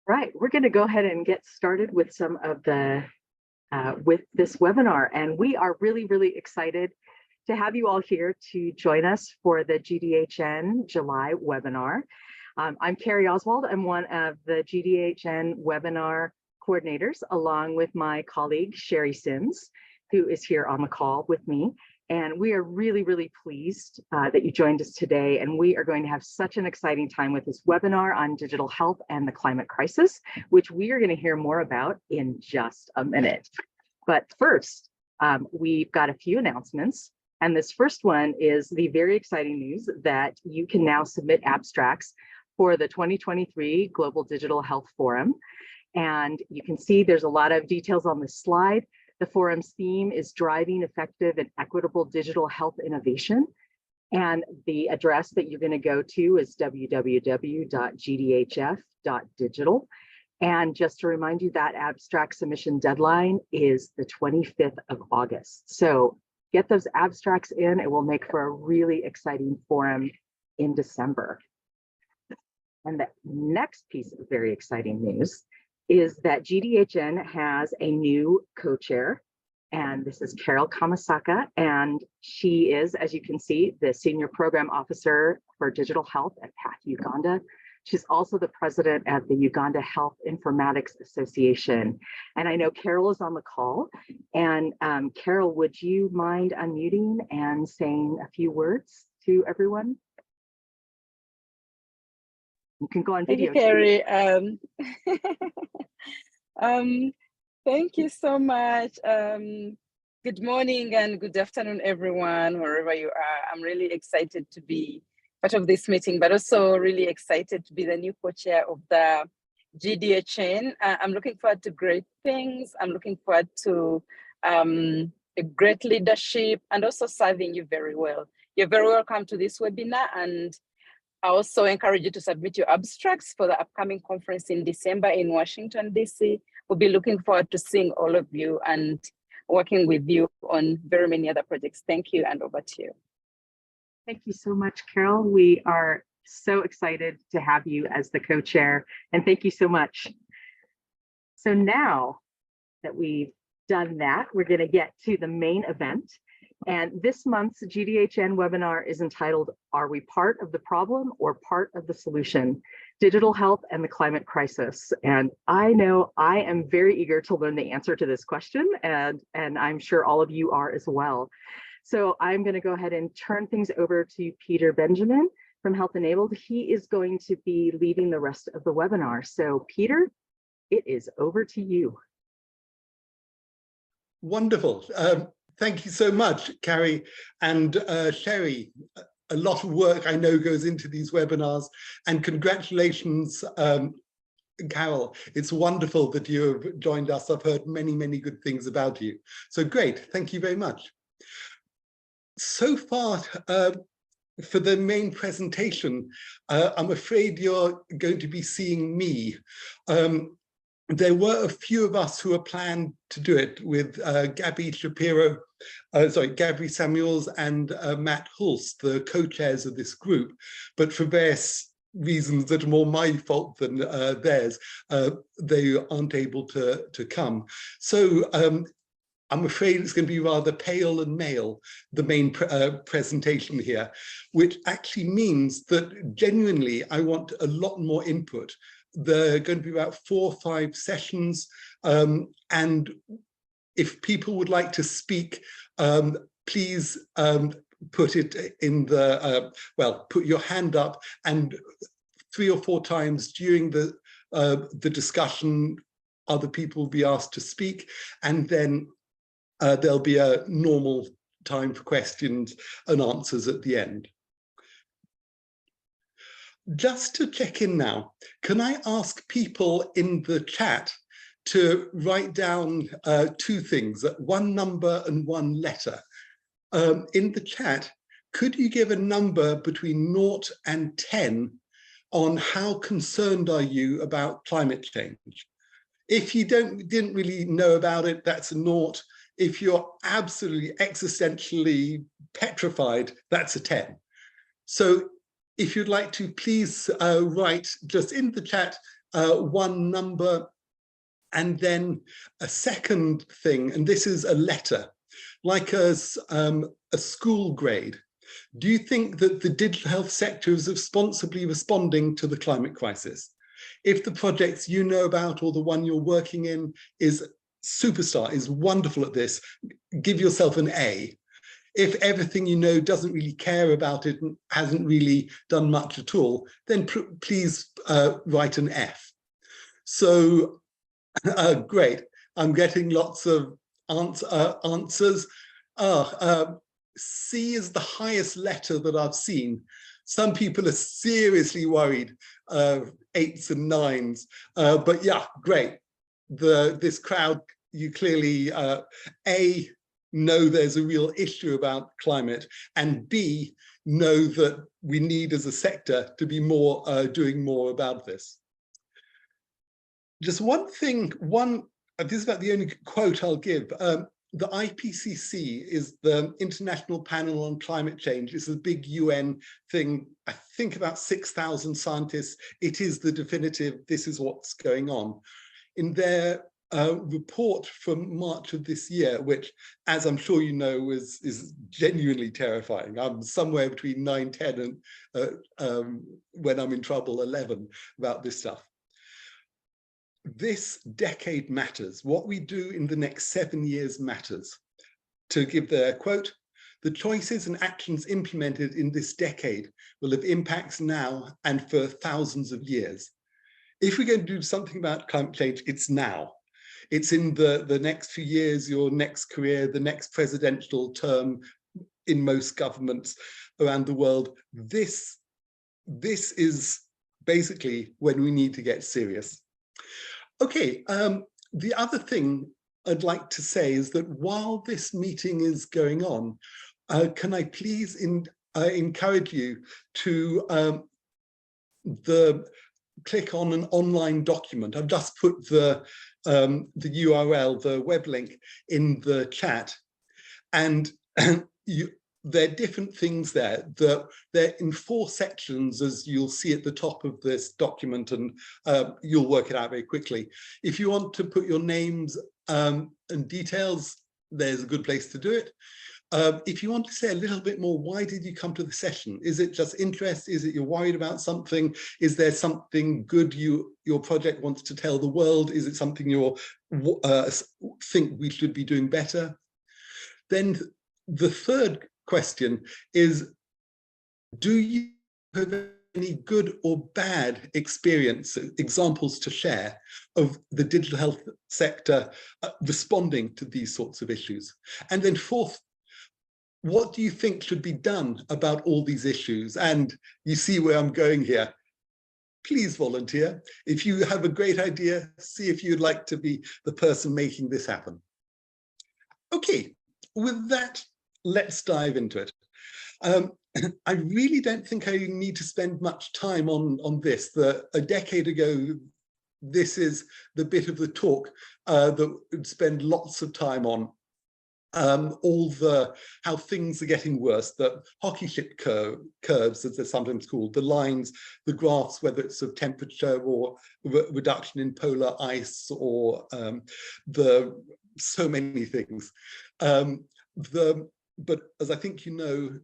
Right, we're going to go ahead and get started with some of the with this webinar, and we are really excited to have you all here to join us for the GDHN July webinar. I'm Carrie Oswald. I'm one of the GDHN webinar coordinators, along with my colleague Sherry Sims, who is here on the call with me. And we are really pleased that you joined us today. And we are going to have such an exciting time with this webinar on digital health and the climate crisis, which we are going to hear more about in just a minute. But first, we've got a few announcements. And this first one is the very exciting news that you can now submit abstracts for the 2023 Global Digital Health Forum. And you can see there's a lot of details on this slide. The forum's theme is driving effective and equitable digital health innovation. And the address that you're going to go to is www.gdhf.digital. And just to remind you, that abstract submission deadline is the 25th of August. So get those abstracts in. It will make for a really exciting forum in December. And the next piece of very exciting news is that GDHN has a new co-chair, and this is Carol Kamasaka, and she is, as you can see, the Senior Program Officer for Digital Health at PATH Uganda. She's also the president of the Uganda Health Informatics Association. And I know Carol is on the call. And Carol, would you mind unmuting and saying a few words to everyone? You can go on video. Thank you, Carrie. Thank you so much. Good morning and good afternoon, everyone, wherever you are. I'm really excited to be part of this meeting, but also really excited to be the new co-chair of the GDHN. I'm looking forward to great things. I'm looking forward to a great leadership and also serving you very well. You're very welcome to this webinar, and I also encourage you to submit your abstracts for the upcoming conference in December in Washington, DC. We'll be looking forward to seeing all of you and working with you on very many other projects. Thank you, and over to you. Thank you so much, Carol. We are so excited to have you as the co-chair, and thank you so much. So now that we've done that, we're going to get to the main event. And this month's GDHN webinar is entitled, Are We Part of the Problem or Part of the Solution? Digital Health and the Climate Crisis. And I know I am very eager to learn the answer to this question, and I'm sure all of you are as well. So I'm going to go ahead and turn things over to Peter Benjamin from HealthEnabled. He is going to be leading the rest of the webinar. So Peter, it is over to you. Wonderful. Thank you so much, Carrie and Sherry. A lot of work I know goes into these webinars, and congratulations, Carol. It's wonderful that you have joined us. I've heard many good things about you. So great, thank you very much. So far, for the main presentation, I'm afraid you're going to be seeing me. There were a few of us who were planned to do it with Gabby Samuels and Matt Hulse, the co-chairs of this group, but for various reasons that are more my fault than theirs, they aren't able to come. So I'm afraid it's going to be rather pale and male, the main presentation here, which actually means that genuinely I want a lot more input. There are going to be about 4 or 5 sessions, and if people would like to speak, please put it in the, put your hand up, and 3 or 4 times during the discussion, other people will be asked to speak, and then there'll be a normal time for questions and answers at the end. Just to check in now, can I ask people in the chat to write down 2 things, 1 number and 1 letter? In the chat, could you give a number between 0 and 10 on how concerned are you about climate change? If you didn't really know about it, that's a 0. If you're absolutely existentially petrified, that's a 10. So if you'd like to please write just in the chat one number, and then a second thing, and this is a letter, like a school grade. Do you think that the digital health sector is responsibly responding to the climate crisis? If the projects you know about or the one you're working in is superstar, is wonderful at this, give yourself an A. If everything you know doesn't really care about it and hasn't really done much at all, then please write an F. So great, I'm getting lots of answers. C is the highest letter that I've seen. Some people are seriously worried, 8s and 9s, but yeah, great. This crowd, you clearly, A, know there's a real issue about climate, and B, know that we need as a sector to be more doing more about this. Just one thing, this is about the only quote I'll give. The IPCC is the International Panel on Climate Change. It's a big UN thing. I think about 6,000 scientists. It is the definitive, this is what's going on. In their report from March of this year, which, as I'm sure you know, is genuinely terrifying. I'm somewhere between 9, 10 and when I'm in trouble, 11 about this stuff. This decade matters. What we do in the next 7 years matters. To give their quote, the choices and actions implemented in this decade will have impacts now and for thousands of years. If we're going to do something about climate change, it's now. It's in the next few years, your next career, the next presidential term in most governments around the world. This is basically when we need to get serious. Okay, the other thing I'd like to say is that while this meeting is going on, can I please encourage you to click on an online document. I've just put the URL, the web link in the chat, and there are different things there. They're in 4 sections, as you'll see at the top of this document, and you'll work it out very quickly. If you want to put your names and details, there's a good place to do it. If you want to say a little bit more, why did you come to the session? Is it just interest? Is it you're worried about something? Is there something good your project wants to tell the world? Is it something you think we should be doing better? Then the third question is, do you have any good or bad examples to share of the digital health sector responding to these sorts of issues? And then fourth, what do you think should be done about all these issues? And you see where I'm going here. Please volunteer. If you have a great idea, see if you'd like to be the person making this happen. Okay, with that, let's dive into it. I really don't think I need to spend much time on this. A decade ago, this is the bit of the talk that would spend lots of time on. How things are getting worse, the hockey stick curves, as they're sometimes called, the lines, the graphs, whether it's of temperature or reduction in polar ice or so many things. But as I think you know,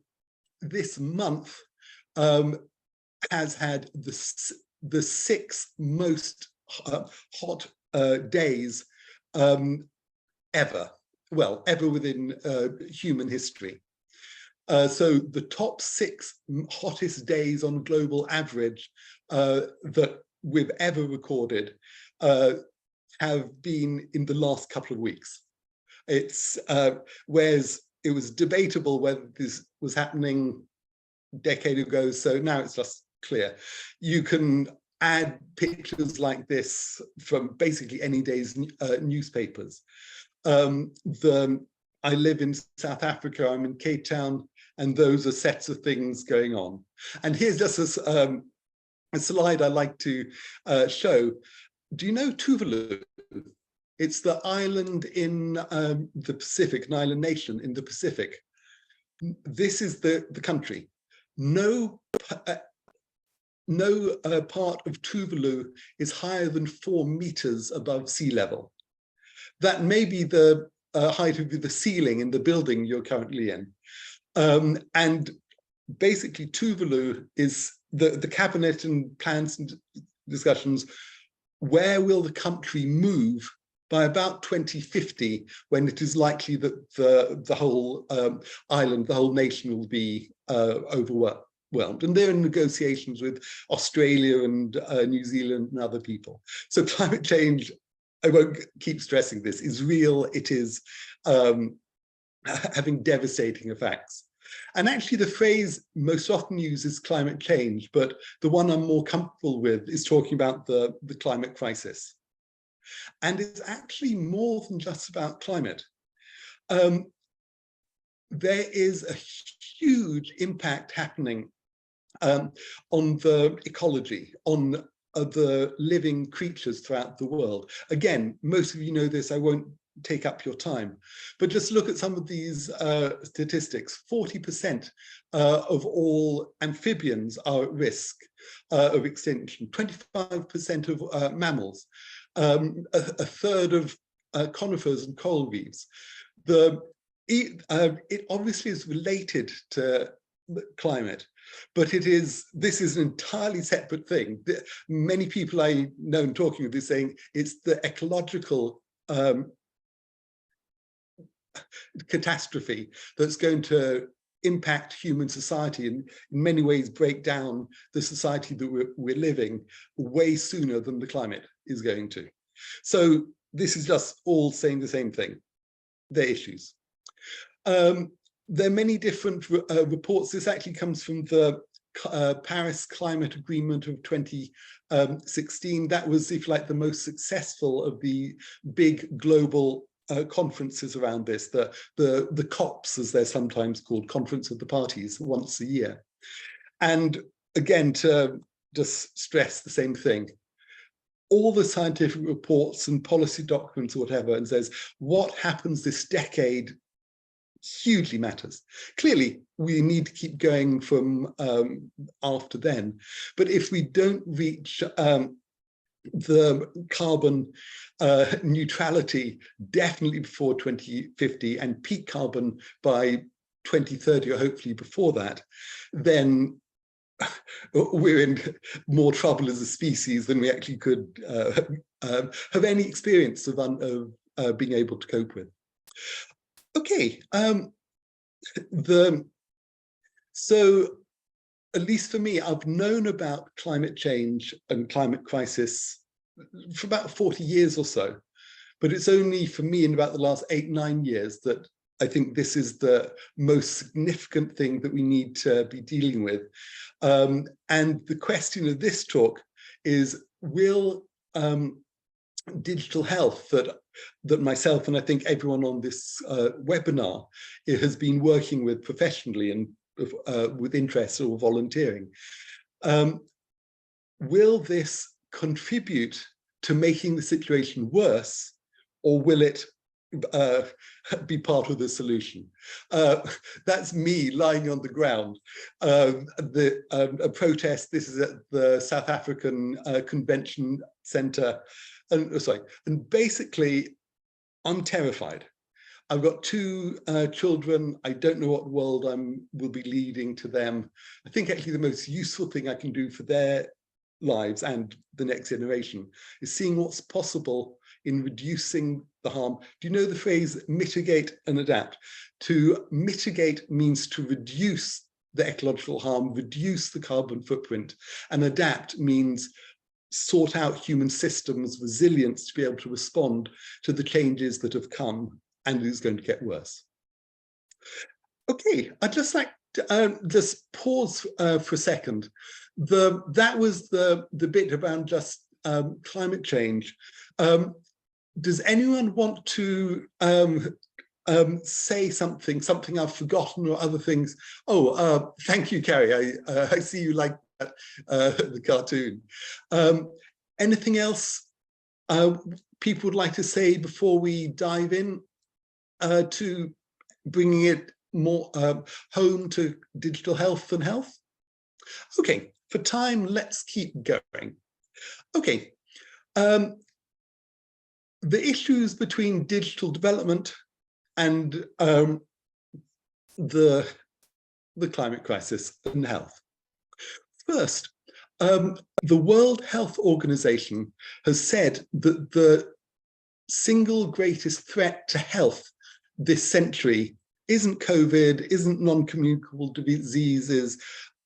this month has had the 6 most hot days ever. Well, ever within human history. So the top 6 hottest days on global average that we've ever recorded have been in the last couple of weeks. It's whereas it was debatable whether this was happening a decade ago, so now it's just clear. You can add pictures like this from basically any day's newspapers. I live in South Africa, I'm in Cape Town, and those are sets of things going on. And here's just a slide I like to show. Do you know Tuvalu? It's the island in the Pacific, an island nation in the Pacific. This is the country. No no part of Tuvalu is higher than 4 meters above sea level. That may be the height of the ceiling in the building you're currently in. And basically Tuvalu is the cabinet and plans and discussions, where will the country move by about 2050, when it is likely that the whole island, the whole nation will be overwhelmed. And they're in negotiations with Australia and New Zealand and other people. So climate change, I won't keep stressing this, is real. It is having devastating effects. And actually the phrase most often used is climate change, but the one I'm more comfortable with is talking about the climate crisis. And it's actually more than just about climate. There is a huge impact happening on the ecology, on the living creatures throughout the world. Again, most of you know this, I won't take up your time, but just look at some of these statistics. 40% of all amphibians are at risk of extinction, 25% of mammals, a third of conifers and coral reefs. It obviously is related to climate, but this is an entirely separate thing. Many people I know and talking with is saying it's the ecological catastrophe that's going to impact human society and in many ways break down the society that we're living way sooner than the climate is going to. So this is just all saying the same thing. They're issues. There are many different reports. This actually comes from the Paris Climate Agreement of 2016. That was, if you like, the most successful of the big global conferences around this, the COPs, as they're sometimes called, Conference of the Parties, once a year. And again, to just stress the same thing, all the scientific reports and policy documents or whatever, and says what happens this decade hugely matters. Clearly, we need to keep going from after then. But if we don't reach the carbon neutrality definitely before 2050 and peak carbon by 2030 or hopefully before that, then we're in more trouble as a species than we actually could have any experience of being able to cope with. Okay, so at least for me, I've known about climate change and climate crisis for about 40 years or so, but it's only for me in about the last 8-9 years that I think this is the most significant thing that we need to be dealing with. And the question of this talk is, will digital health that myself and I think everyone on this webinar has been working with professionally and with interest or volunteering, will this contribute to making the situation worse, or will it be part of the solution? That's me lying on the ground. A protest, this is at the South African Convention Centre, and basically I'm terrified. I've got 2 children. I don't know what world will be leading to them. I think actually the most useful thing I can do for their lives and the next generation is seeing what's possible in reducing the harm. Do you know the phrase mitigate and adapt? To mitigate means to reduce the ecological harm, reduce the carbon footprint, and adapt means sort out human systems, resilience to be able to respond to the changes that have come and it is going to get worse. Okay, I'd just like to just pause for a second. That was the bit around just climate change. Does anyone want to say something I've forgotten or other things? Oh, thank you, Carrie. I see you like that, the cartoon. Anything else people would like to say before we dive in to bringing it more home to digital health and health? Okay, for time, let's keep going. Okay. The issues between digital development and the climate crisis and health. First, the World Health Organization has said that the single greatest threat to health this century isn't COVID, isn't non-communicable diseases,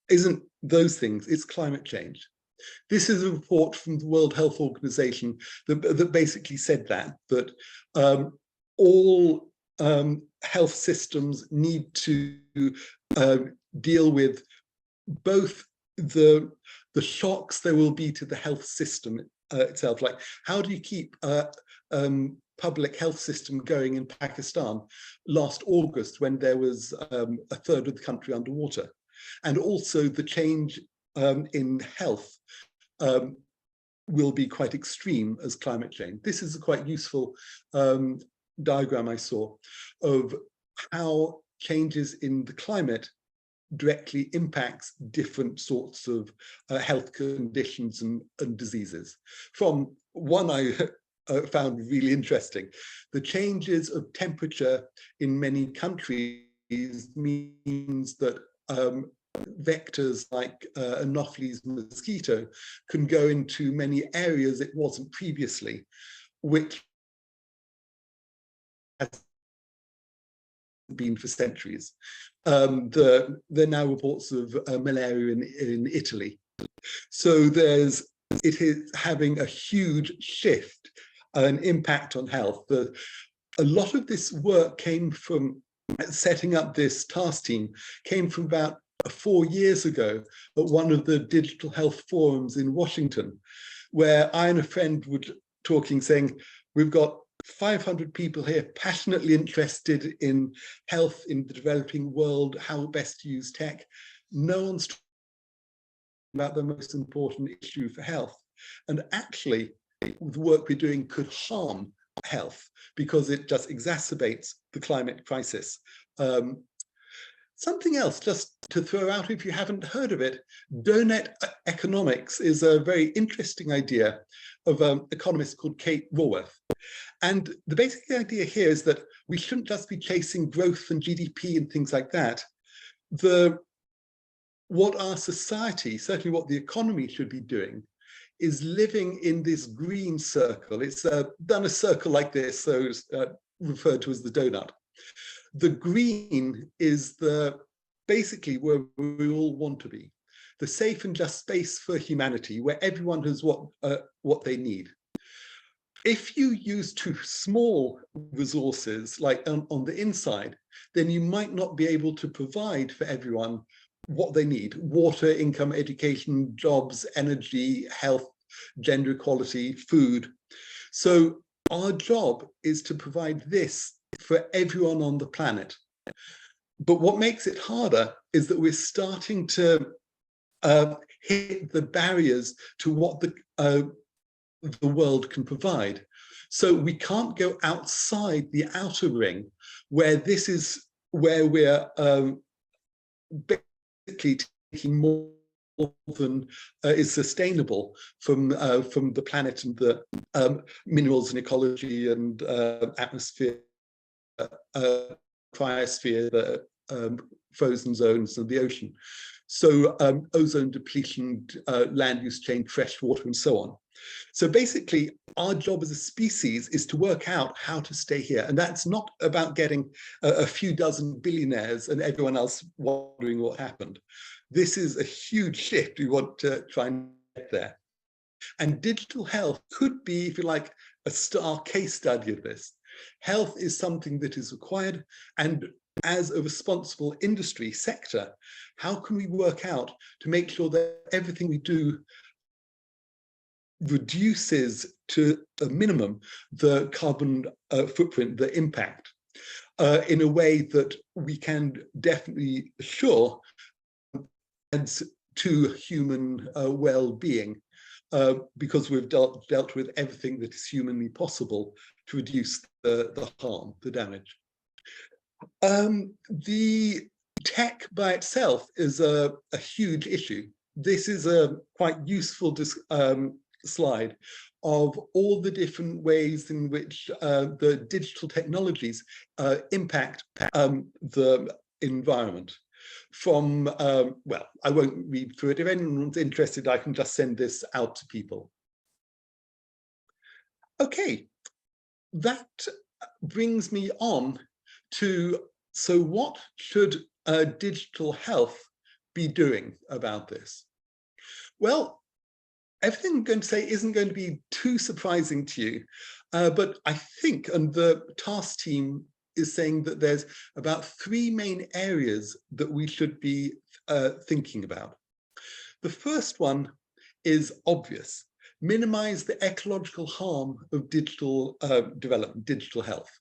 isn't those things, it's climate change. This is a report from the World Health Organization that basically said that all health systems need to deal with both the shocks there will be to the health system itself, like how do you keep public health system going in Pakistan last August when there was a third of the country underwater, and also the change in health will be quite extreme as climate change. This is a quite useful diagram I saw of how changes in the climate directly impacts different sorts of health conditions and diseases. From one I found really interesting, the changes of temperature in many countries means that vectors like Anopheles mosquito can go into many areas it wasn't previously, which has been for centuries. There are now reports of malaria in Italy. So it is having a huge shift, an impact on health. A lot of this work came from setting up this task team, came from about 4 years ago at one of the digital health forums in Washington, where I and a friend were talking, saying, we've got 500 people here passionately interested in health in the developing world, how best to use tech. No one's talking about the most important issue for health. And actually, the work we're doing could harm health because it just exacerbates the climate crisis. Something else, just to throw out if you haven't heard of it, donut economics is a very interesting idea of an economist called Kate Raworth. And the basic idea here is that we shouldn't just be chasing growth and GDP and things like that. What our society, certainly what the economy should be doing, is living in this green circle. It's done a circle like this, so it's referred to as the donut. The green is basically where we all want to be, the safe and just space for humanity, where everyone has what they need. If you use too small resources, like on the inside, then you might not be able to provide for everyone what they need: water, income, education, jobs, energy, health, gender equality, food. So our job is to provide this for everyone on the planet. But what makes it harder is that we're starting to hit the barriers to what the world can provide. So we can't go outside the outer ring, where this is where we're basically taking more than is sustainable from the planet and the minerals and ecology and atmosphere, cryosphere, the frozen zones of the ocean. So ozone depletion, land use change, fresh water, and so on. So basically, our job as a species is to work out how to stay here. And that's not about getting a few dozen billionaires and everyone else wondering what happened. This is a huge shift. We want to try and get there. And digital health could be, if you like, a star case study of this. Health is something that is required, and as a responsible industry sector, how can we work out to make sure that everything we do reduces to a minimum the carbon footprint, the impact, in a way that we can definitely assure adds to human well-being, because we've dealt with everything that is humanly possible to reduce the harm, the damage. The tech by itself is a huge issue. this is a quite useful slide of all the different ways in which the digital technologies impact the environment. From, well, I won't read through it. If anyone's interested, I can just send this out to people. Okay, that brings me on to, so what should digital health be doing about this? Well, everything I'm going to say isn't going to be too surprising to you, but I think, and the task team is saying that there's about 3 main areas that we should be thinking about. The first one is obvious: minimize the ecological harm of digital development, digital health.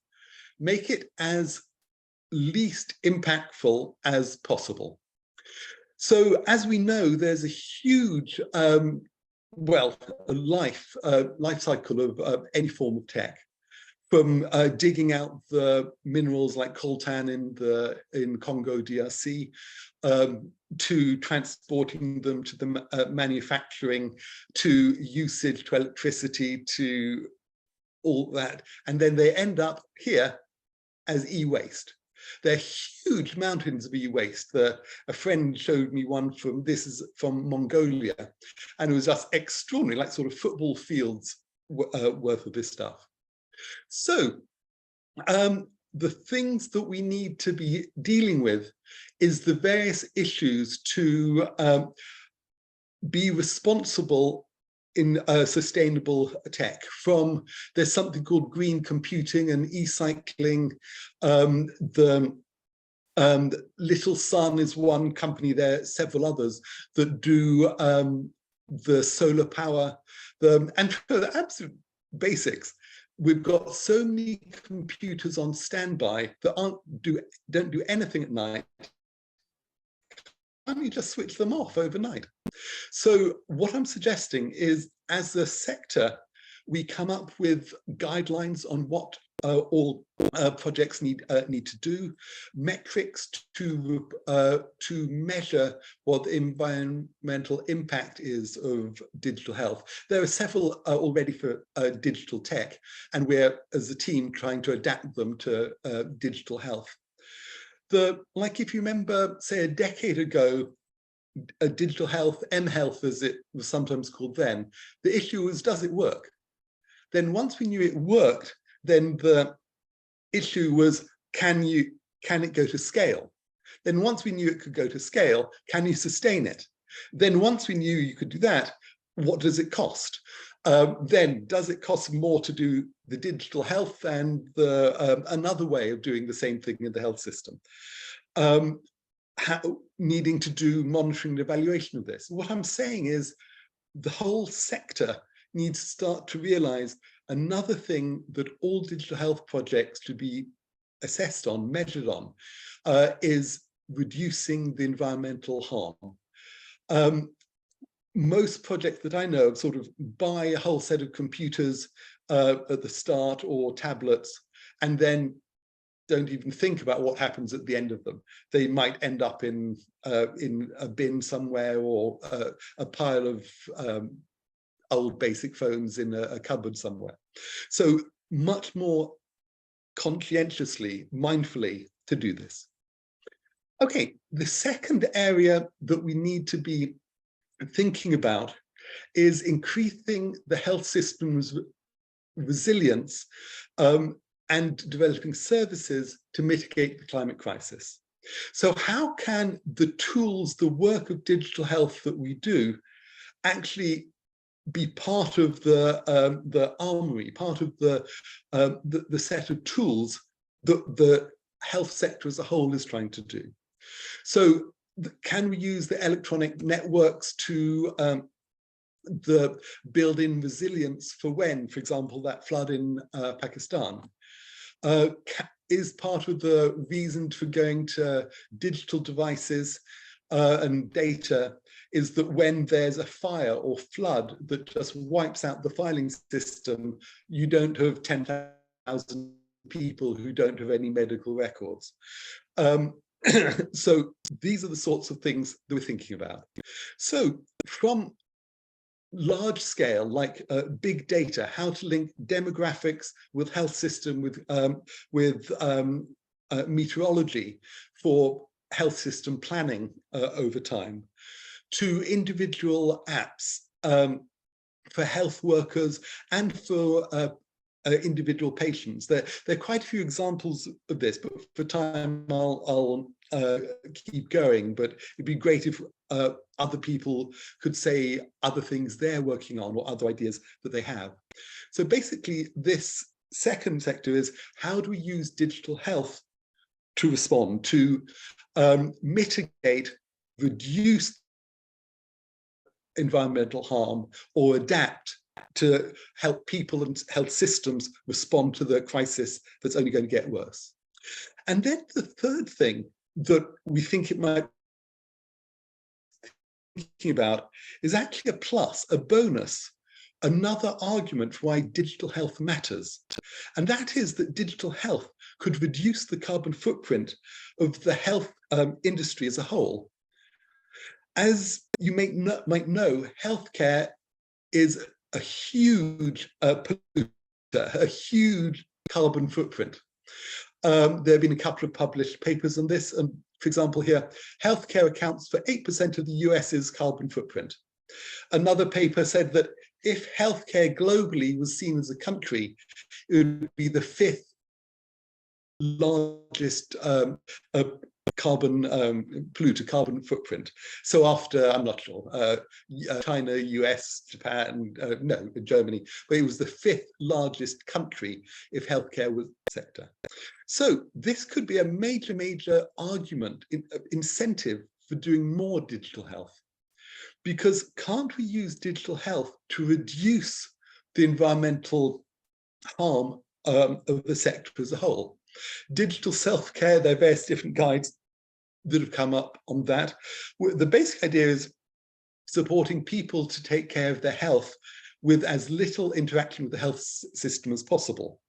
Make it as least impactful as possible. So as we know, there's a huge, well, a life cycle of any form of tech, from digging out the minerals like coltan in Congo DRC, to transporting them to the manufacturing, to usage, to electricity, to all that, and then they end up here as e-waste. They're huge mountains of e-waste. A friend showed me one from, this is from Mongolia, and it was just extraordinary, like sort of football fields worth of this stuff. So the things that we need to be dealing with is the various issues to be responsible in sustainable tech. From, there's something called green computing and e-cycling. The Little Sun is one company, there are several others that do the solar power. And for the absolute basics, we've got so many computers on standby that don't do anything at night. Why don't you just switch them off overnight? So what I'm suggesting is, as a sector, we come up with guidelines on what all projects need to do, metrics to measure what the environmental impact is of digital health. There are several already for digital tech, and we're, as a team, trying to adapt them to digital health. Like if you remember, say a decade ago, digital health, mHealth as it was sometimes called then, the issue was, does it work? Then once we knew it worked, then the issue was, can it go to scale? Then once we knew it could go to scale, can you sustain it? Then once we knew you could do that, what does it cost? Then does it cost more to do the digital health than another way of doing the same thing in the health system? Needing to do monitoring and evaluation of this. What I'm saying is, the whole sector needs to start to realize another thing that all digital health projects should be assessed on, measured on, is reducing the environmental harm. Most projects that I know of sort of buy a whole set of computers at the start, or tablets, and then don't even think about what happens at the end of them. They might end up in a bin somewhere, or a pile of old basic phones in a cupboard somewhere. So much more conscientiously, mindfully to do this. Okay, the second area that we need to be thinking about is increasing the health system's resilience and developing services to mitigate the climate crisis. So how can the tools, the work of digital health that we do, actually be part of the armory, part of the set of tools that the health sector as a whole is trying to do? So can we use the electronic networks to build in resilience for when, for example, that flood in Pakistan is part of the reason for going to digital devices and data, is that when there's a fire or flood that just wipes out the filing system, you don't have 10,000 people who don't have any medical records. So these are the sorts of things that we're thinking about. So from large scale, like big data, how to link demographics with health system, with meteorology for health system planning over time, to individual apps for health workers and for individual patients. There are quite a few examples of this, but for time I'll keep going. But it'd be great if other people could say other things they're working on or other ideas that they have. So basically, this second sector is, how do we use digital health to respond, to mitigate, reduce environmental harm, or adapt to help people and health systems respond to the crisis that's only going to get worse. And then the third thing that we think it might be thinking about is actually a plus, a bonus, another argument for why digital health matters. And that is that digital health could reduce the carbon footprint of the health industry as a whole. As you might know, healthcare is a huge polluter, a huge carbon footprint. There have been a couple of published papers on this, and for example here, healthcare accounts for 8% of the US's carbon footprint. Another paper said that if healthcare globally was seen as a country, it would be the 5th largest carbon polluter, carbon footprint. So after, I'm not sure, China, US, Japan, no, Germany, but it was the 5th largest country if healthcare was the sector. So this could be a major, major argument, incentive for doing more digital health. Because can't we use digital health to reduce the environmental harm of the sector as a whole? Digital self-care, there are various different guides that have come up on that. The basic idea is supporting people to take care of their health with as little interaction with the health system as possible.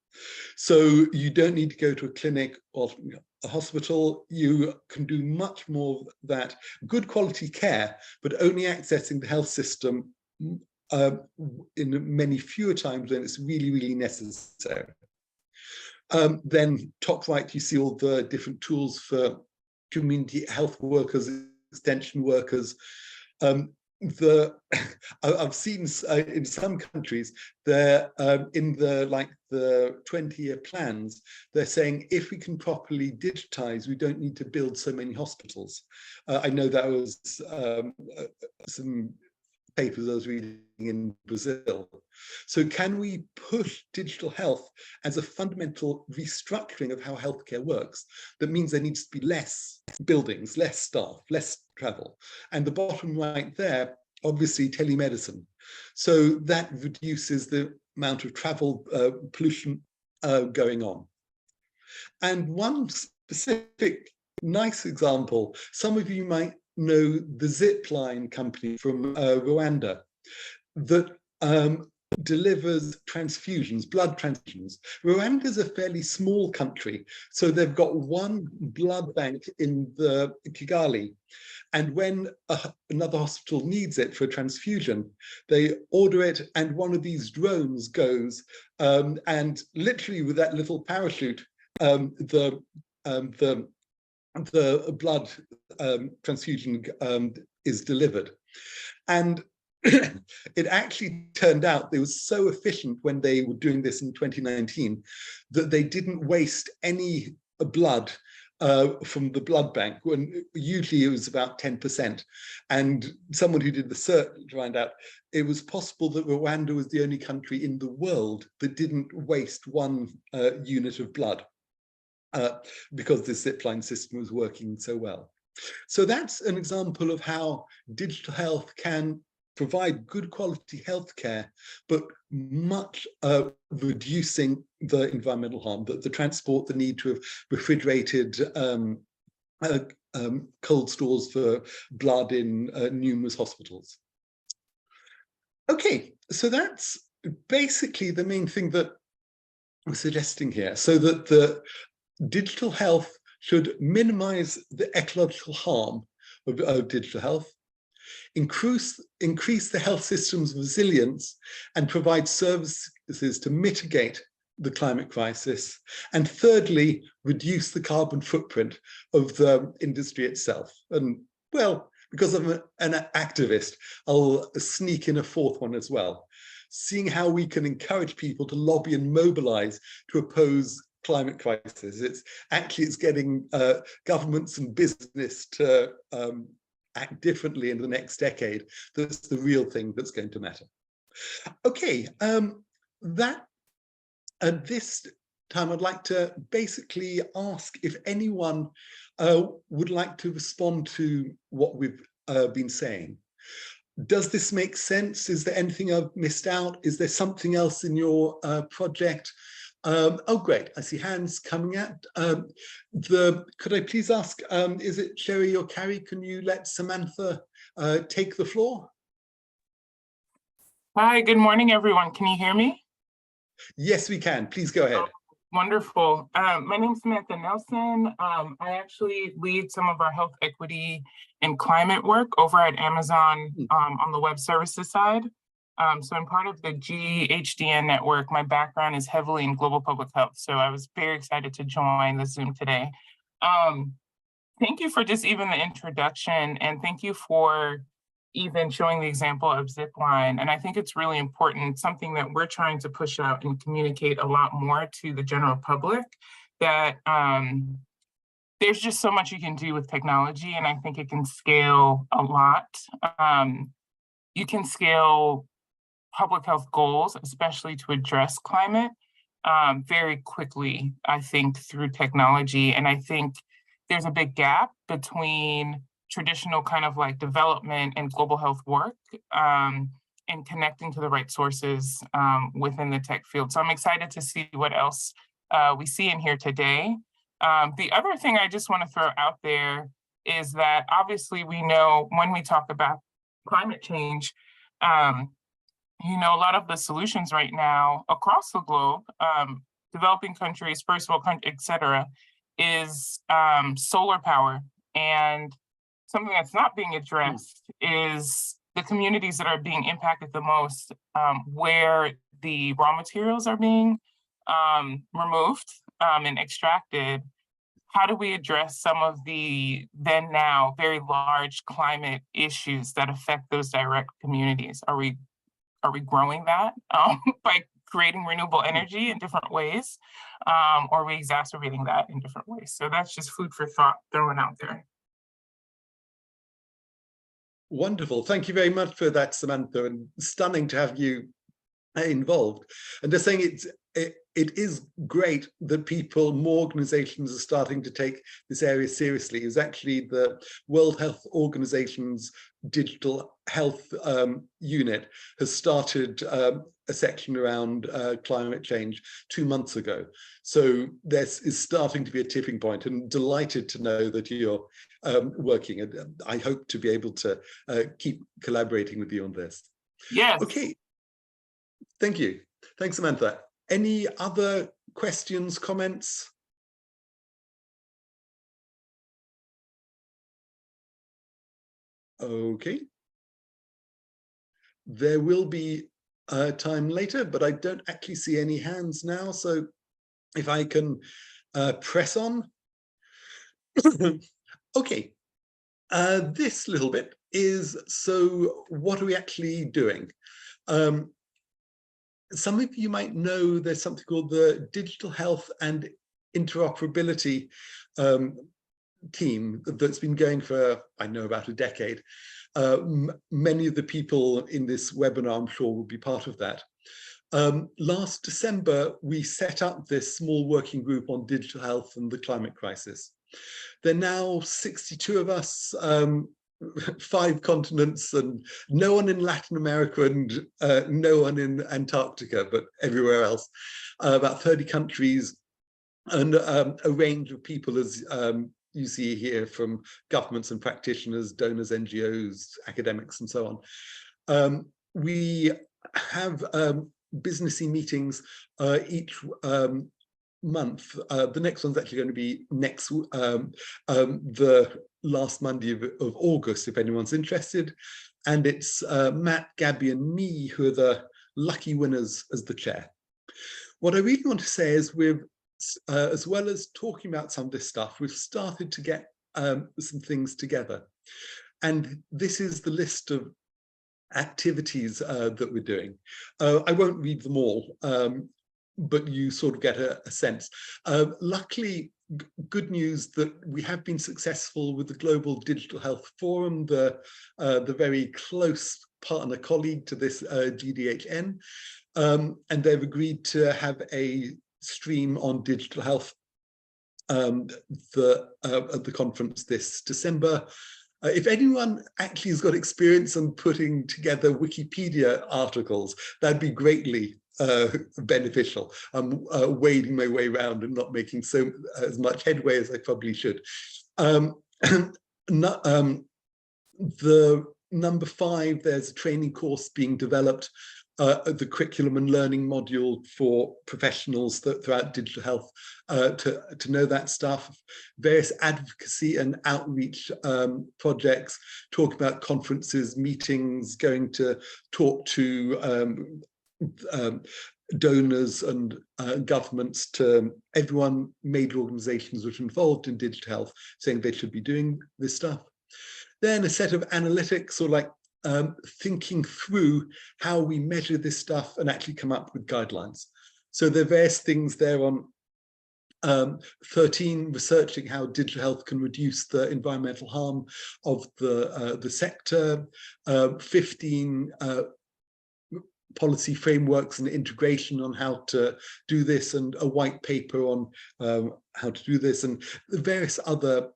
So you don't need to go to a clinic or a hospital. You can do much more of that good quality care, but only accessing the health system in many fewer times when it's really, really necessary. Then top right, you see all the different tools for community health workers, extension workers. I've seen in some countries, they're in the 20-year plans, they're saying if we can properly digitize, we don't need to build so many hospitals. I know that was some papers I was reading in Brazil. So can we push digital health as a fundamental restructuring of how healthcare works? That means there needs to be less buildings, less staff, less travel. And the bottom right there, obviously telemedicine. So that reduces the amount of travel pollution going on. And one specific nice example, some of you might know the Zipline company from Rwanda that delivers transfusions, blood transfusions. Rwanda is a fairly small country, so they've got one blood bank in the Kigali. And when another hospital needs it for a transfusion, they order it, and one of these drones goes, and literally with that little parachute, the blood transfusion is delivered. And it actually turned out they were so efficient when they were doing this in 2019 that they didn't waste any blood from the blood bank, when usually it was about 10%. And someone who did the search found out it was possible that Rwanda was the only country in the world that didn't waste one unit of blood. Because this Zipline system was working so well. So that's an example of how digital health can provide good quality healthcare, but much reducing the environmental harm, the transport, the need to have refrigerated cold stores for blood in numerous hospitals. Okay, so that's basically the main thing that I'm suggesting here, so that the digital health should minimize the ecological harm of digital health, increase the health system's resilience, and provide services to mitigate the climate crisis, and thirdly, reduce the carbon footprint of the industry itself. And well, because I'm an activist, I'll sneak in a fourth one as well, seeing how we can encourage people to lobby and mobilize to oppose climate crisis. It's getting governments and business to act differently in the next decade. That's the real thing that's going to matter. Okay, at this time, I'd like to basically ask if anyone would like to respond to what we've been saying. Does this make sense? Is there anything I've missed out? Is there something else in your project? Oh, great. I see hands coming out. Could I please ask, is it Sherry or Carrie? Can you let Samantha take the floor? Hi, good morning, everyone. Can you hear me? Yes, we can. Please go ahead. Wonderful. My name is Samantha Nelson. I actually lead some of our health equity and climate work over at Amazon on the web services side. So I'm part of the GHDN network. My background is heavily in global public health. So I was very excited to join the Zoom today. Thank you for just even the introduction, and thank you for even showing the example of Zipline. And I think it's really important, something that we're trying to push out and communicate a lot more to the general public, that there's just so much you can do with technology, and I think it can scale a lot. You can scale public health goals, especially to address climate, very quickly, I think, through technology. And I think there's a big gap between traditional kind of like development and global health work and connecting to the right sources within the tech field. So I'm excited to see what else we see in here today. The other thing I just want to throw out there is that obviously we know when we talk about climate change, you know, a lot of the solutions right now across the globe, developing countries, first world countries, et cetera, is solar power. And something that's not being addressed is the communities that are being impacted the most, where the raw materials are being removed and extracted. How do we address some of the then now very large climate issues that affect those direct communities? Are we growing that by creating renewable energy in different ways, or are we exacerbating that in different ways? So that's just food for thought thrown out there. Wonderful. Thank you very much for that, Samantha, and stunning to have you involved. And just saying it is great that more organizations are starting to take this area seriously. It's actually the World Health Organization's digital health unit has started a section around climate change 2 months ago. So this is starting to be a tipping point, and delighted to know that you're working. And I hope to be able to keep collaborating with you on this. Yes. Okay. Thank you. Thanks, Samantha. Any other questions, comments? Okay. There will be time later, but I don't actually see any hands now. So if I can press on. Okay. This little bit is, so what are we actually doing? Some of you might know there's something called the Digital Health and Interoperability team that's been going for, I know, about a decade. Many of the people in this webinar, I'm sure, will be part of that. Last December, we set up this small working group on digital health and the climate crisis. There are now 62 of us, 5 continents, and no one in Latin America and no one in Antarctica, but everywhere else. About 30 countries and a range of people, as you see here, from governments and practitioners, donors, NGOs, academics, and so on. We have businessy meetings each month. The next one's actually going to be next, the last Monday of August, if anyone's interested. And it's Matt, Gabby, and me who are the lucky winners as the chair. What I really want to say is we've, as well as talking about some of this stuff, we've started to get some things together. And this is the list of activities that we're doing. I won't read them all, but you sort of get a sense. Luckily, good news that we have been successful with the Global Digital Health Forum, the very close partner colleague to this GDHN, and they've agreed to have a stream on digital health at the conference this December. If anyone actually has got experience on putting together Wikipedia articles, that'd be greatly beneficial. I'm wading my way around and not making as much headway as I probably should. The number 5, there's a training course being developed, the curriculum and learning module for professionals throughout digital health to know that stuff, various advocacy and outreach projects, talk about conferences, meetings, going to talk to donors and governments, to everyone, major organizations which are involved in digital health, saying they should be doing this stuff. Then a set of analytics, or like thinking through how we measure this stuff and actually come up with guidelines. So there are various things there on 13, researching how digital health can reduce the environmental harm of the sector. 15, policy frameworks and integration on how to do this, and a white paper on how to do this, and the various other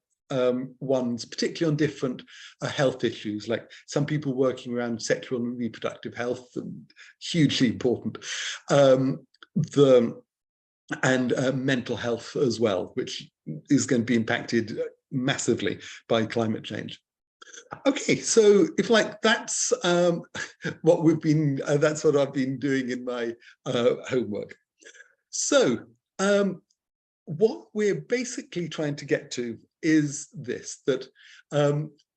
ones, particularly on different health issues, like some people working around sexual and reproductive health, hugely important, and mental health as well, which is going to be impacted massively by climate change. Okay, so if like that's what we've been, that's what I've been doing in my homework. So what we're basically trying to get to is this, that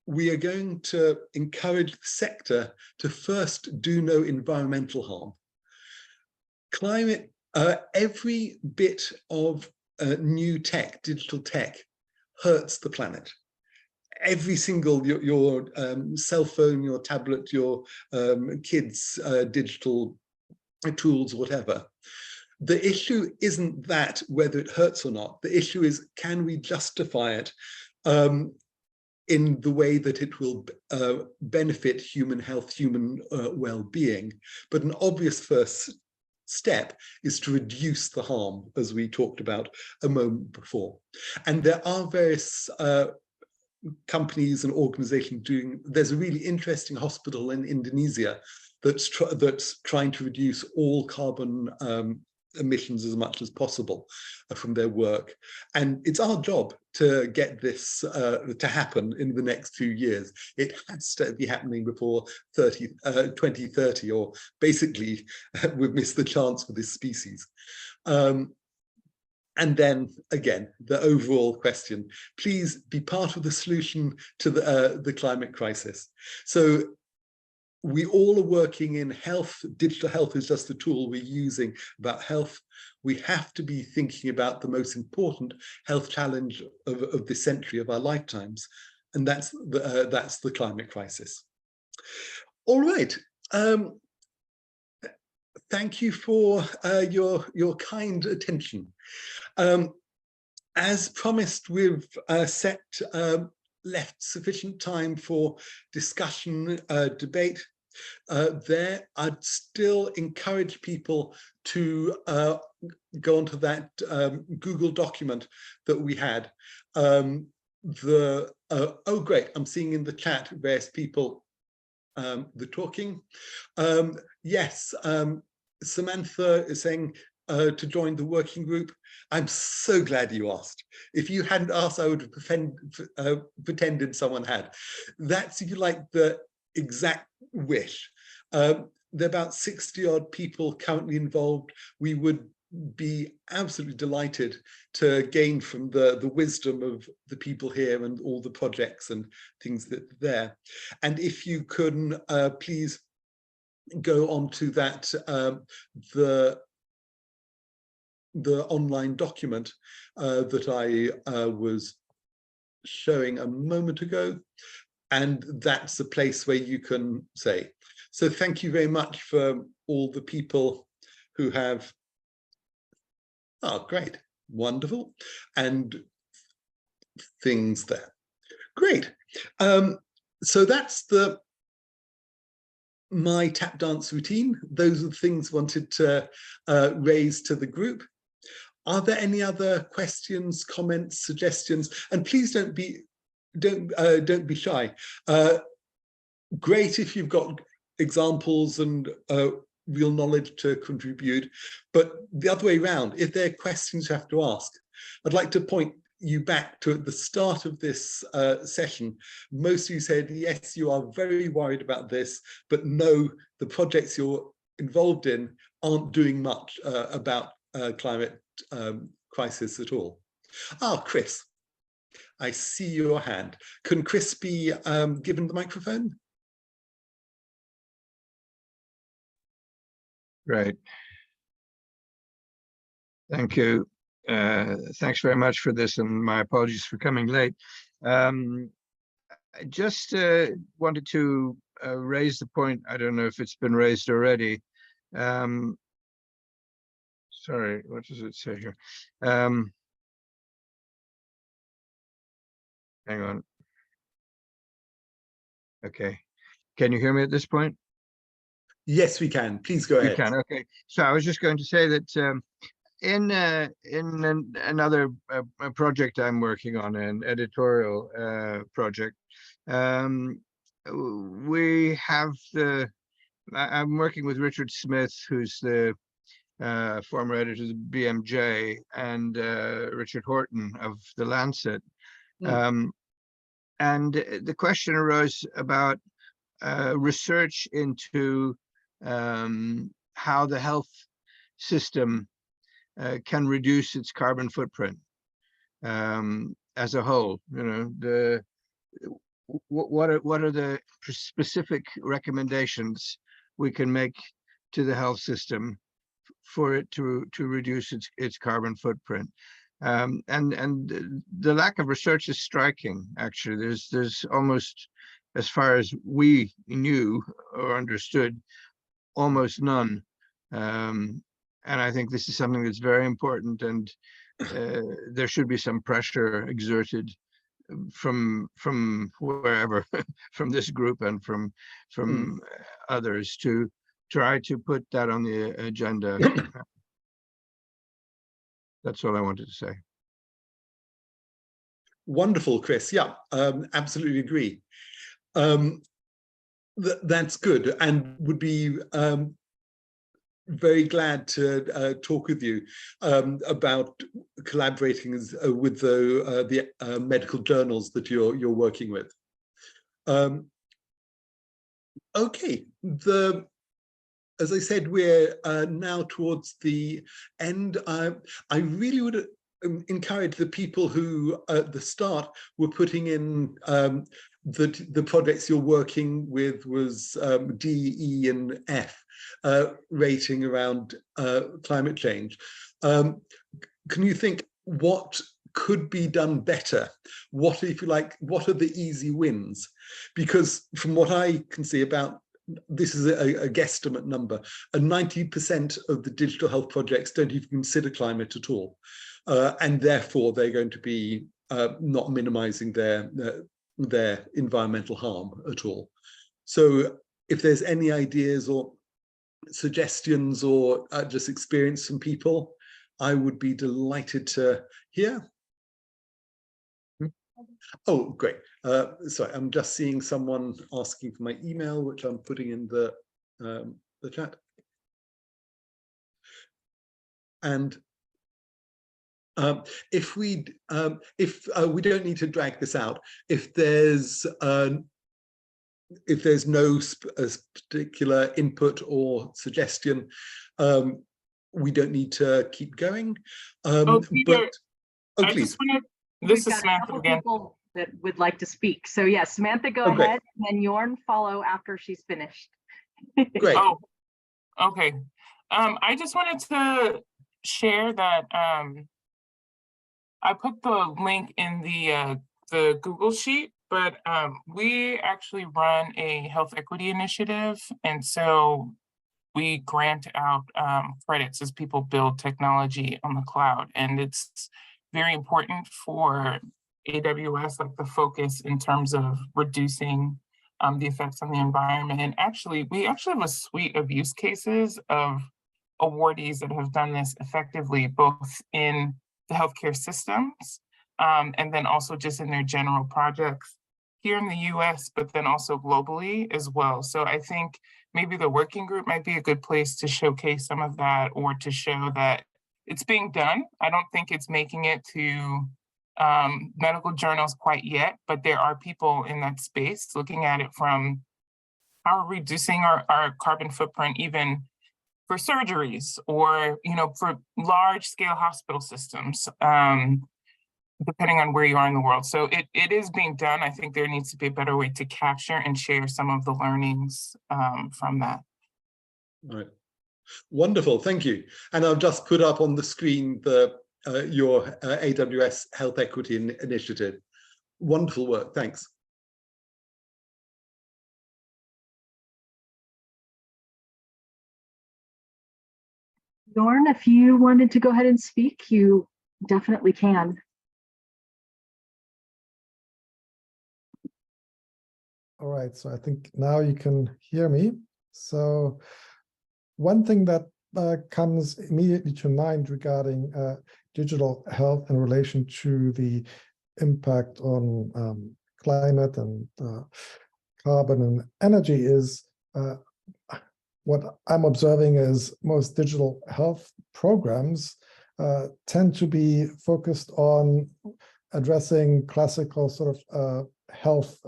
we are going to encourage the sector to first do no environmental harm. Climate, every bit of new tech, digital tech, hurts the planet. Every single, your cell phone, your tablet, your kids' digital tools, whatever. The issue isn't that whether it hurts or not. The issue is, can we justify it in the way that it will benefit human health, human well-being? But an obvious first step is to reduce the harm, as we talked about a moment before. And there are various companies and organizations doing, there's a really interesting hospital in Indonesia that's trying to reduce all carbon emissions as much as possible from their work. And it's our job to get this to happen in the next few years. It has to be happening before 2030, or basically we've missed the chance for this species. And then again, the overall question, please be part of the solution to the climate crisis. So we all are working in health. Digital health is just the tool we're using about health. We have to be thinking about the most important health challenge of this century, of our lifetimes, and that's the climate crisis. All right. Thank you for your kind attention. As promised, we've left sufficient time for discussion, debate. There, I'd still encourage people to go onto that Google document that we had. Oh, great! I'm seeing in the chat various people the talking. Yes, Samantha is saying to join the working group. I'm so glad you asked. If you hadn't asked, I would have pretended someone had. That's, if you like, the exact wish. There are about 60 odd people currently involved. We would be absolutely delighted to gain from the wisdom of the people here and all the projects and things that are there. And if you can please go on to that, the online document that I was showing a moment ago, and that's the place where you can say. So thank you very much for all the people who have, oh great, wonderful, and things there. Great. So that's my tap dance routine. Those are the things wanted to raise to the group. Are there any other questions, comments, suggestions? And please don't be shy. Great if you've got examples and real knowledge to contribute, but the other way around, if there are questions you have to ask, I'd like to point you back to at the start of this session. Most of you said, yes, you are very worried about this, but no, the projects you're involved in aren't doing much about climate crisis at all. Ah, Chris, I see your hand. Can Chris be given the microphone? Right. Thank you. Thanks very much for this, and my apologies for coming late. I just wanted to raise the point. I don't know if it's been raised already. Sorry, what does it say here? Hang on. Okay. Can you hear me at this point? Yes, we can. Please go ahead. You can. Okay. So I was just going to say that in another project I'm working on, an editorial project, we have I'm working with Richard Smith, who's the former editor of the BMJ, and Richard Horton of the Lancet. And the question arose about research into how the health system can reduce its carbon footprint as a whole. You know, what are the specific recommendations we can make to the health system for it to reduce its carbon footprint? And the lack of research is striking. Actually, there's almost, as far as we knew or understood, almost none. And I think this is something that's very important, and there should be some pressure exerted from wherever, from this group and from others, to try to put that on the agenda. That's all I wanted to say. Wonderful, Chris. Yeah, absolutely agree. That's good, and would be very glad to talk with you about collaborating with the medical journals that you're working with. Okay, as I said, we're now towards the end. I really would encourage the people who at the start were putting in the projects you're working with was D, E, and F rating around climate change. Can you think what could be done better? What, if you like, what are the easy wins? Because from what I can see, about, this is a guesstimate number, and 90% of the digital health projects don't even consider climate at all. And therefore they're going to be not minimizing their environmental harm at all. So if there's any ideas or suggestions or just experience from people, I would be delighted to hear. Oh, great. Sorry, I'm just seeing someone asking for my email, which I'm putting in the chat. And if we don't need to drag this out, if there's no particular input or suggestion, we don't need to keep going. Oh, Peter, I please. just wanted, We've this is got a Samantha couple again. people that would like to speak. So yeah, Samantha, go great. ahead, and then Jorn follow after she's finished. Great. Oh, okay. I just wanted to share that I put the link in the Google Sheet, but we actually run a health equity initiative, and so we grant out credits as people build technology on the cloud, and it's very important for AWS, like the focus in terms of reducing the effects on the environment. And actually, we actually have a suite of use cases of awardees that have done this effectively, both in the healthcare systems and then also just in their general projects here in the US, but then also globally as well. So I think maybe the working group might be a good place to showcase some of that, or to show that it's being done. I don't think it's making it to medical journals quite yet, but there are people in that space looking at it from how we're reducing our carbon footprint, even for surgeries, or for large scale hospital systems, depending on where you are in the world. So it is being done. I think there needs to be a better way to capture and share some of the learnings from that. All right. Wonderful, thank you. And I'll just put up on the screen your AWS Health Equity Initiative. Wonderful work, thanks. Jorn, if you wanted to go ahead and speak, you definitely can. All right, so I think now you can hear me. So one thing that comes immediately to mind regarding digital health in relation to the impact on climate and carbon and energy is what I'm observing is most digital health programs tend to be focused on addressing classical sort of health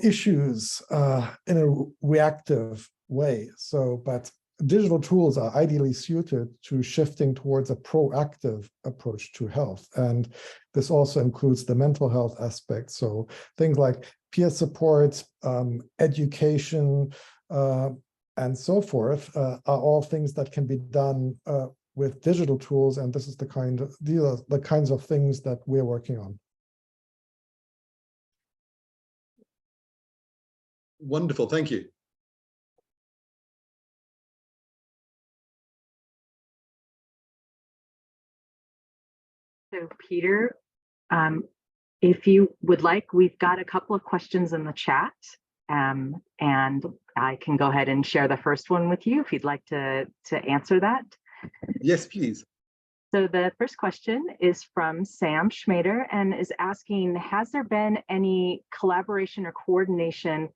issues in a reactive way. So, but digital tools are ideally suited to shifting towards a proactive approach to health. And this also includes the mental health aspect. So things like peer support, education, and so forth are all things that can be done with digital tools. And this is these are the kinds of things that we're working on. Wonderful, thank you. So Peter, if you would like, we've got a couple of questions in the chat, and I can go ahead and share the first one with you if you'd like to answer that. Yes, please. So the first question is from Sam Schmader and is asking, has there been any collaboration or coordination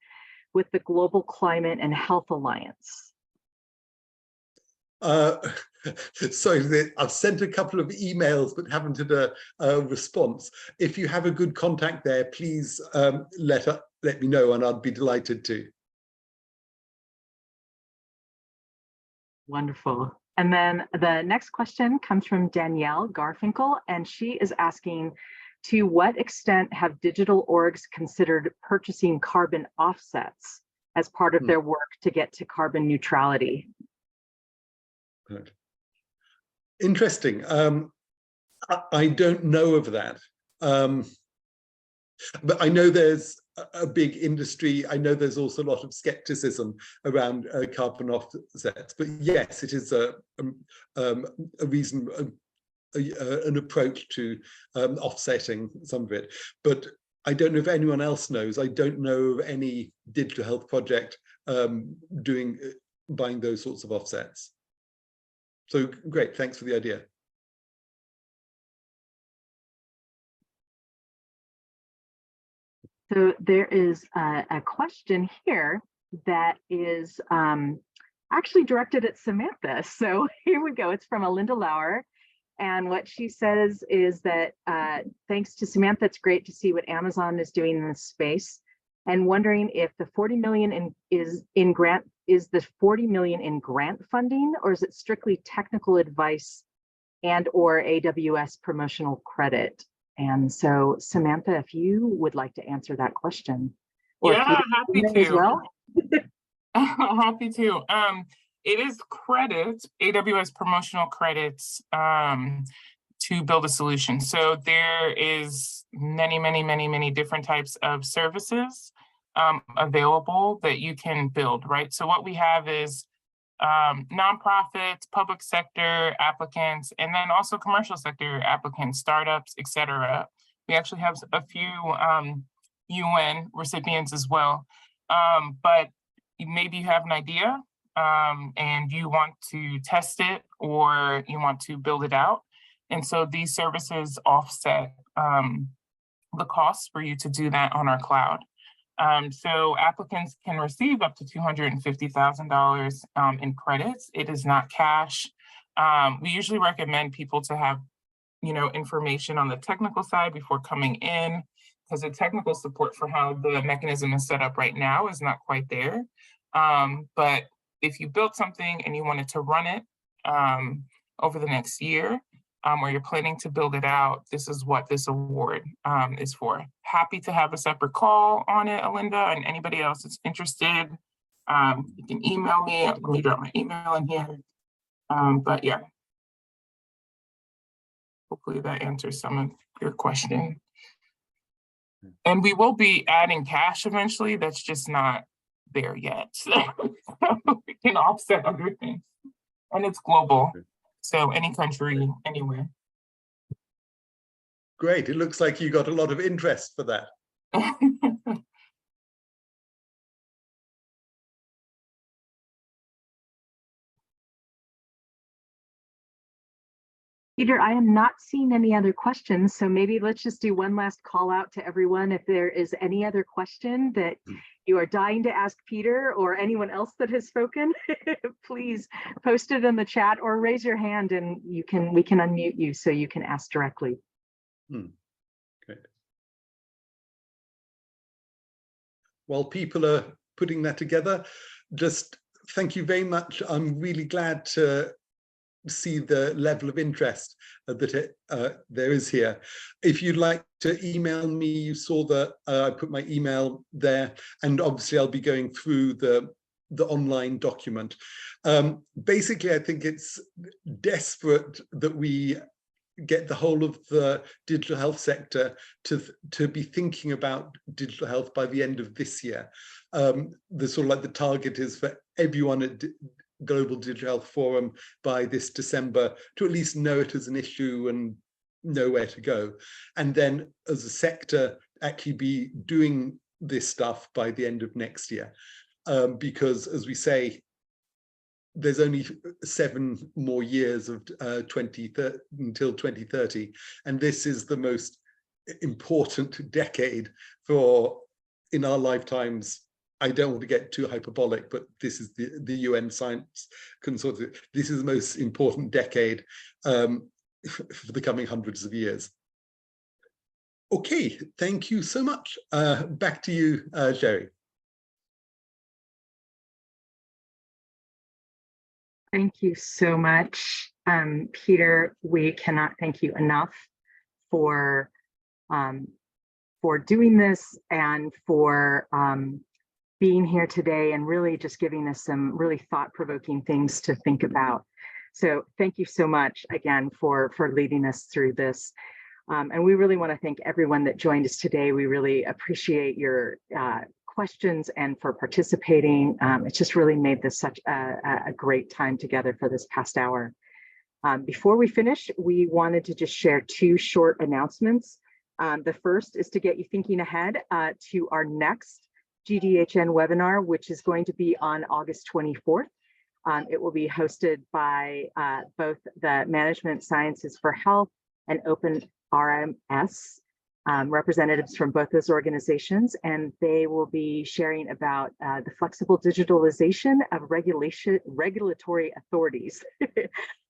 with the Global Climate and Health Alliance? Sorry, I've sent a couple of emails but haven't had a response. If you have a good contact there, please let me know and I'd be delighted to. Wonderful. And then the next question comes from Danielle Garfinkel, and she is asking, to what extent have digital orgs considered purchasing carbon offsets as part of their work to get to carbon neutrality? Right. Interesting. I don't know of that. But I know there's a big industry. I know there's also a lot of skepticism around carbon offsets. But yes, it is a reason, an approach to offsetting some of it. But I don't know if anyone else knows. I don't know of any digital health project buying those sorts of offsets. So great, thanks for the idea. So there is a question here that is actually directed at Samantha. So here we go. It's from Alinda Lauer. And what she says is that thanks to Samantha, it's great to see what Amazon is doing in this space. and wondering if the 40 million is the 40 million in grant funding, or is it strictly technical advice and or AWS promotional credit? And so Samantha, if you would like to answer that question. Or Yeah, happy to. As well. Happy to. It is credits, AWS promotional credits, to build a solution. So there is many different types of services available that you can build, right? So what we have is nonprofits, public sector applicants, and then also commercial sector applicants, startups, etc. We actually have a few UN recipients as well. But maybe you have an idea and you want to test it or you want to build it out. And so these services offset the costs for you to do that on our cloud. So applicants can receive up to $250,000 in credits. It is not cash. We usually recommend people to have, information on the technical side before coming in, because the technical support for how the mechanism is set up right now is not quite there. But if you built something and you wanted to run it over the next year, or you're planning to build it out, this is what this award is for. Happy to have a separate call on it, Alinda, and anybody else that's interested. You can email me. Let me drop my email in here. But yeah, hopefully that answers some of your question. And we will be adding cash eventually. That's just not there yet. So we can offset other things. And it's global. So any country, anywhere. Great. It looks like you got a lot of interest for that. Peter, I am not seeing any other questions, so maybe let's just do one last call out to everyone. If there is any other question that you are dying to ask Peter or anyone else that has spoken, please post it in the chat or raise your hand and we can unmute you so you can ask directly. Great. While people are putting that together, just thank you very much. I'm really glad to see the level of interest that there is here. If you'd like to email me, you saw that I put my email there, and obviously I'll be going through the online document. Basically, I think it's desperate that we get the whole of the digital health sector to be thinking about digital health by the end of this year. The sort of like the target is for everyone at Global Digital Health Forum by this December to at least know it as an issue and know where to go. And then as a sector, actually be doing this stuff by the end of next year. Because as we say, there's only 7 more years of until 2030. And this is the most important decade in our lifetimes. I don't want to get too hyperbolic, but this is the UN Science Consortium. This is the most important decade for the coming hundreds of years. Okay, thank you so much. Back to you, Sherry. Thank you so much, Peter. We cannot thank you enough for doing this and for being here today and really just giving us some really thought-provoking things to think about. So thank you so much again for leading us through this. And we really want to thank everyone that joined us today. We really appreciate your questions and for participating. It's just really made this such a great time together for this past hour. Before we finish, we wanted to just share 2 short announcements. The first is to get you thinking ahead to our next GDHN webinar, which is going to be on August 24th. It will be hosted by both the Management Sciences for Health and Open RMS representatives from both those organizations, and they will be sharing about the flexible digitalization of regulatory authorities.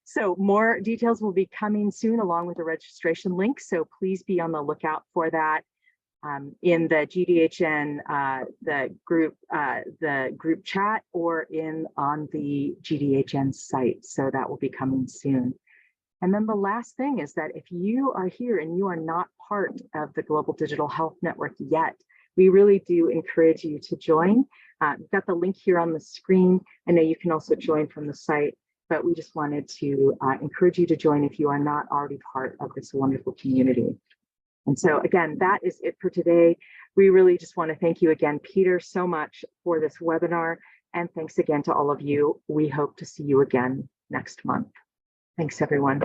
So more details will be coming soon along with the registration link, so please be on the lookout for that. in the GDHN, the group chat, or on the GDHN site. So that will be coming soon. And then the last thing is that if you are here and you are not part of the Global Digital Health Network yet, we really do encourage you to join. We've got the link here on the screen. I know you can also join from the site, but we just wanted to encourage you to join if you are not already part of this wonderful community. And so again, that is it for today. We really just want to thank you again, Peter, so much for this webinar. And thanks again to all of you. We hope to see you again next month. Thanks, everyone.